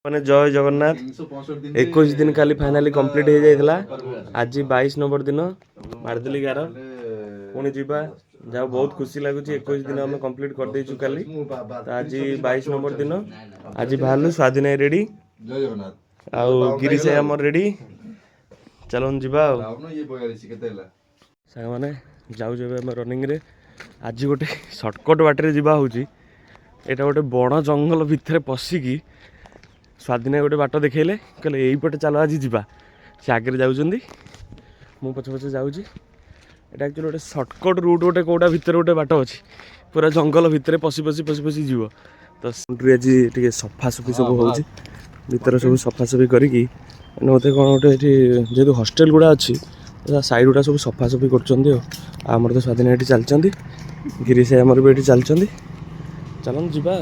ମାନେ ଜୟ ଜଗନ୍ନାଥ 21 दिन खाली फाइनाली कंप्लीट हो जाइला। आज 22 नंबर दिन मारदेली गार पुणी जीवा जाओ बहुत खुशी लगुच 21 दिन आम कंप्लीट कर देचु काली। तो आज 22 नंबर दिन आज बाहर स्वाधीन रेडी आउ गिरीश आमर रेडी चलो जीवा सांग मैंने जाऊ रनिंग रे। आज गोटे सर्टकट बाटर जीवा हूँ यहाँ गोटे बड़ जंगल भितर पशिकी स्वाधीन गोटे बाट देखले कहले यहीपटे चलो आज जीवा से आगे जाऊँगी मु पछे पछे जाऊँगी। यहाँ एक्चुअली गोटे सर्टकट रूट गोटे कौटा भितर गोटे बाट अच्छी पूरा जंगल भितर पशि पशि पशि पशि जीव। तो आज टे सफासफी सब हो भीतर सब सफासफी करी मत कौन गोटे जेहतु हस्टेल गुड़ा अच्छी साइड गुड़ा सब सफासफी करमर तो स्वाधीन ये चलती गिरीश आमर भी ये चलती चलो जीवा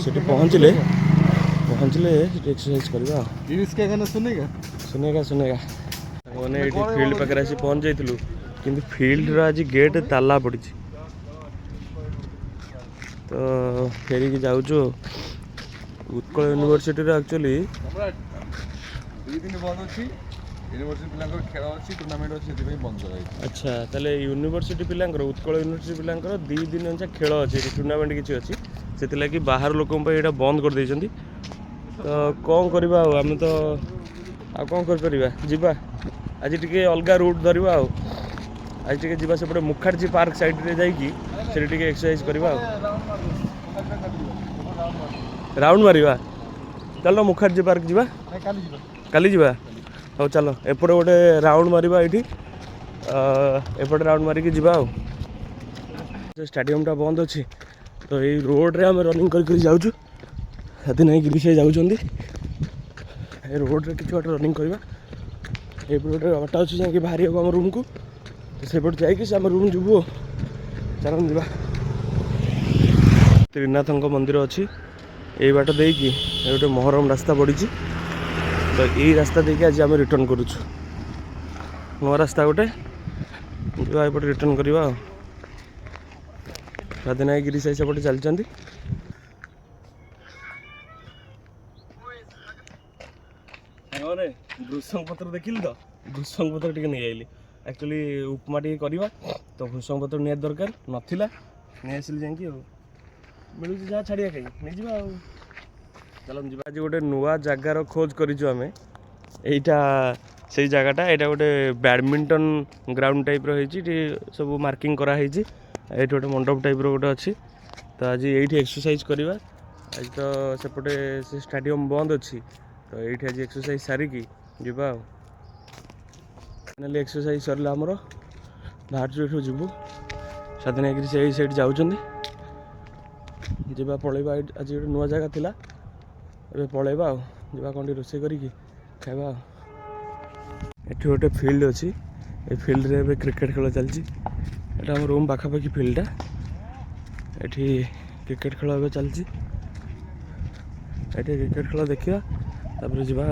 से पहुँचले एक्सरसाइज करवा सुनेगा सुनेगा मैंने फील्ड पाखे आसी पहुँच जाइलु कि फील्ड आज गेट ताला पड़ी तो फेरिकी जाऊँ उत्कल यूनिवर्सिटी एक्चुअली 2 दिन बंद अच्छी यूनिवर्सिटी पिलांकर खेल अच्छी टूर्नामेंट अच्छी बंद कराई। अच्छा ताले यूनिवर्सिटी पिलांकर उत्कल यूनिवर्सिटी पिलांकर 2 दिन खेल अच्छी टूर्नामेंट किसी अच्छी से बाहर लोक यहाँ बंद कर देइछंती। तो कौन करवा आम तो आ कौन कर जीवा आज टी अलग रूट धरवा आज टी जीवा सेपटे मुखार्जी पार्क साइड रे जाइकी से एक्सरसाइज करवा राउंड मारिवा चलो मुखार्जी पार्क जीवा काली जीवा हाँ चलो एपटे गोटे राउंड मारिवा ये एपटे राउंड मारिकी जीवा स्टेडियम टा बंद अच्छी तो ये रोड रे आम रनिंग कर जाऊँ साथी नहीं गिरीश जाऊँगी रोड रे किसी बाट रनिंग करवा ये गोटे बाट अच्छी जाकि बाहरी हम रूम को सेपट जाकि आम रूम जीवु चल जा त्रिनाथ मंदिर अच्छी यही बाट देकी गोटे महरम रास्ता पड़ी तो यही रास्ता देखिए आज आम रिटर्न करुचु नुआ रास्ता गोटे जापटे रिटर्न करवा स्वाधीन गिरीश सेपटे चलती भृषंग पत्र देखिली तो भृषंग पत्र टे नहीं आइली एक्चुअली उपमा टे करवा तो भृषंग पत्र निहार दरकार नाला नहीं आसिली जाकि मिलूँ जहाँ छाड़िया कहीं नहीं जा चल जा आज गोटे नुआ जगार खोज करें यहीटा से जगटा यहाँ गोटे बैडमिंटन ग्राउंड टाइप रही सब मार्किंग कराई ये गोटे मंडप टाइप गोटे अच्छी तो आज ये एक्सरसाइज करवा आज तो सेपटे से स्टेडियम बंद अच्छी तो ये आज एक्सरसाइज सारिकी जीवा फाइनाली एक्सरसाइज सरला आमर बाहर जो जीवु स्वाधीन से साइड जाऊँ जीवा पलैबा आज गोटे नुआ जगह थिला ए पलैबा जीवा कौन रोसे करी खाइबा ये गोटे फील्ड अच्छी ये फील्ड रे क्रिकेट खेल चलती एटा हम रूम पाखापाखि फील्डटा ये क्रिकेट खेल ए चलती ये क्रिकेट खेल देखा तापर जीवा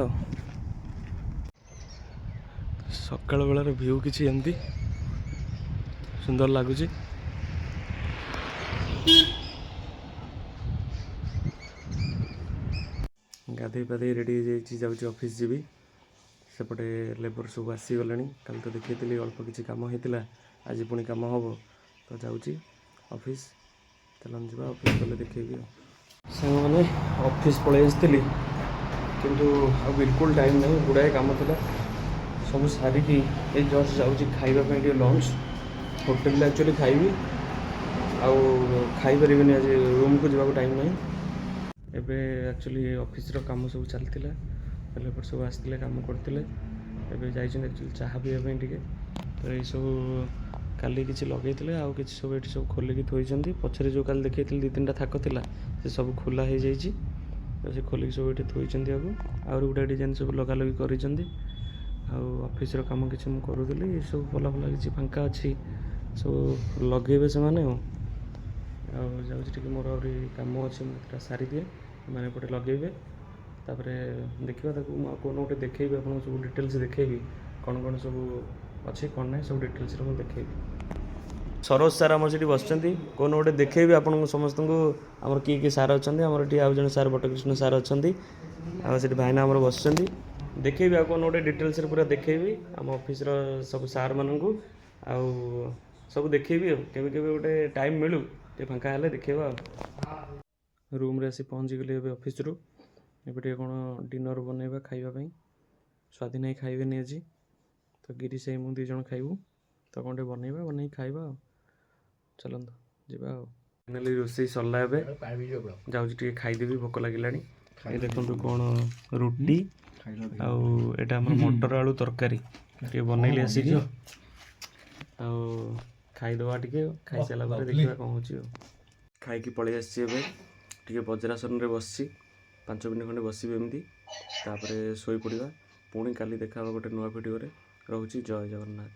सकाल बेलार व्यू किसी एमती सुंदर लगुच गाधे पाधे रेडी जाऊँ ऑफिस जीवी सेपटे लेबर सब आसीगले कल तो देखी अल्प किसी कम होता आज पुणी कम हम तो जाऊँगी ऑफिस चलन जा ऑफिस गले देखेबी सांग मैंने ऑफिस पलि आसती किंतु बिल्कुल टाइम नहीं गुड़ाए कम था सब सारिकी ये जस्ट जाऊँगी खावाई लंच होटेल एक्चुअली खाइबी आईपारे आज रूम को जावाक टाइम नहीं एबे एक्चुअली ऑफिस रो काम सब चलता लेबर सब आसते काम करते एक्चुअली चाह पीवा टे तो ये सब काली किसी लगे आउ कि सब ये सब खोलिकी थोड़ी पछरे जो कल देखी 2-3टा थाक था से सब खोला हो जाइए तो से खोलिक सब ये थोड़ी आउर गोटे डिजाइन सब लगा लगी कर ऑफिस रो काम किसी मुझे करूली ये सब भला भला किसी फांका अच्छी सब लगे से मैंने जाऊँगी मोर कम अच्छे मुझे सारी दिए मैंने पटे लगे तापर देखा कौन गोटे देखेबी आप सब डिटेल्स देखेबी कौन कौन सब अच्छे कौन ना सब डिटेल्स मुझे देखेबी सरोज सार आम से बस कौन गोटे देखेबी आप समस्त आमर किए सार अच्छा आमर ये आउ जन सार बटकृष्ण सार अच्छा ଆଉ ସେଠି ଭାଇନା ଆମର ବସିଛନ୍ତି। ଦେଖେଇବି ଆଉ କ'ଣ ଗୋଟେ ଡିଟେଲ୍ସରେ ପୁରା ଦେଖେଇବି ଆମ ଅଫିସର ସବୁ ସାର୍ମାନଙ୍କୁ ଆଉ ସବୁ ଦେଖେଇବି ଆଉ କେବେ କେବେ ଗୋଟେ ଟାଇମ୍ ମିଳୁ ଟିକେ ଫାଙ୍କା ହେଲେ ଦେଖେଇବା ଆଉ। ରୁମ୍ରେ ଆସି ପହଞ୍ଚିଗଲି ଏବେ ଅଫିସରୁ। ଏବେ ଟିକେ କ'ଣ ଡିନର୍ ବନେଇବା ଖାଇବା ପାଇଁ। ସ୍ୱାଧୀନ ଭାଇ ଖାଇବେନି ଆଜି, ତ ଗିରି ସେଇ ମୁଁ 2 ଜଣ ଖାଇବୁ। ତ କ'ଣ ଟିକେ ବନେଇକି ଖାଇବା ଆଉ। ଚାଲନ୍ତୁ ଯିବା ଆଉ। ଫାଇନାଲି ରୋଷେଇ ସରିଲା ଏବେ, ଯାଉଛି ଟିକେ ଖାଇଦେବି, ଭୋକ ଲାଗିଲାଣି। ଏ ଦେଖନ୍ତୁ କ'ଣ ରୁଟି ଆଉ ଏଇଟା ଆମର ମଟର ଆଳୁ ତରକାରୀ ଟିକେ ବନେଇଲି ଆସିକି। ଆଉ ଖାଇଦେବା ଟିକେ, ଖାଇସାରିଲା ପରେ ଦେଖିବା କ'ଣ ହେଉଛି ଆଉ। ଖାଇକି ପଳେଇ ଆସିଛି ଏବେ, ଟିକେ ବଜ୍ରାସନରେ ବସିଛି। 5 ମିନିଟ୍ ଖଣ୍ଡେ ବସିବି ଏମିତି, ତାପରେ ଶୋଇପଡ଼ିବା। ପୁଣି କାଲି ଦେଖା ହେବ ଗୋଟେ ନୂଆ ଭିଡ଼ିଓରେ। ରହୁଛି, ଜୟ ଜଗନ୍ନାଥ।